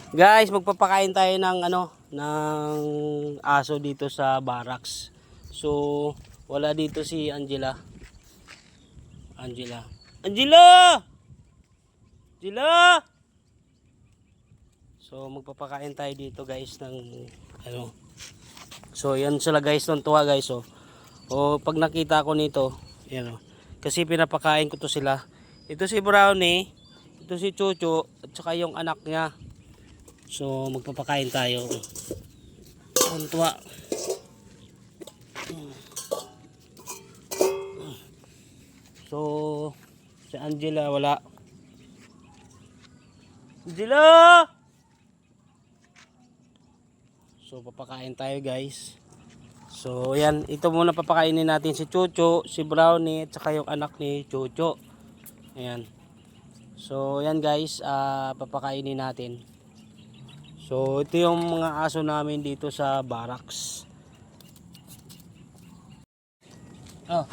Guys, magpapakain tayo ng ng aso dito sa barracks. So, wala dito si Angela. Angela! Angela! So, magpapakain tayo dito guys ng So, yan sila guys, tuwa guys oh. O pag nakita ko nito, yan oh. Kasi pinapakain ko to sila. Ito si Brownie, ito si Chucho, at saka yung anak niya. So magpapakain tayo. Tuwa. So si Angela wala. Angela! So papakain tayo guys. So yan, ito muna papakainin natin si Chucho, si Brownie, at saka yung anak ni Chucho. Ayan. So yan guys, papakainin natin. So ito yung mga aso namin dito sa barracks. Oh.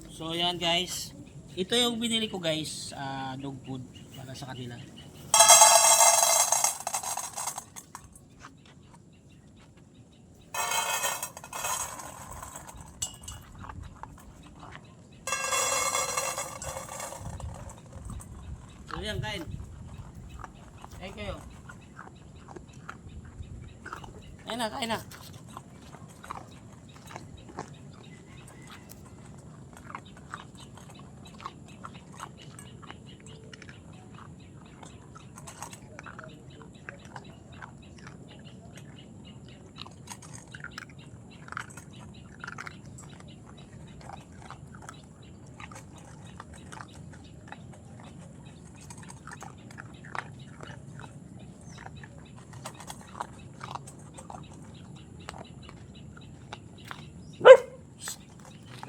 So yan guys. Ito yung binili ko guys, dog food para sa kanila. So yan, kain. Kain kayo. Kain na, kain na.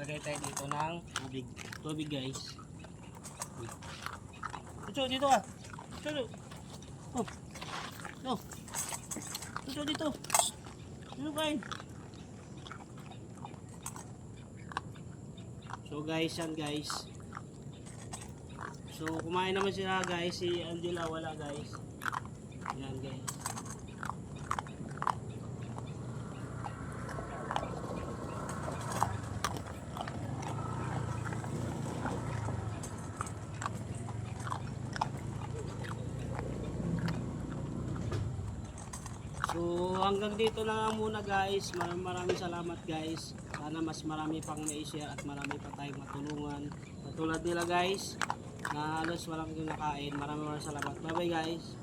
Lagay tayo dito ng tubig. Tubig guys. Chucho, dito ka. Chucho. Oh. No. Chucho, dito. Dito kain. So guys, yan guys. So kumain naman sila guys. Si Angela wala guys. Yan guys. So hanggang dito na lang muna guys. Maraming salamat guys. Sana mas marami pang na-share at marami pa tayong matulungan. Katulad nila guys na halos walang kinakain. Maraming salamat. Bye bye guys.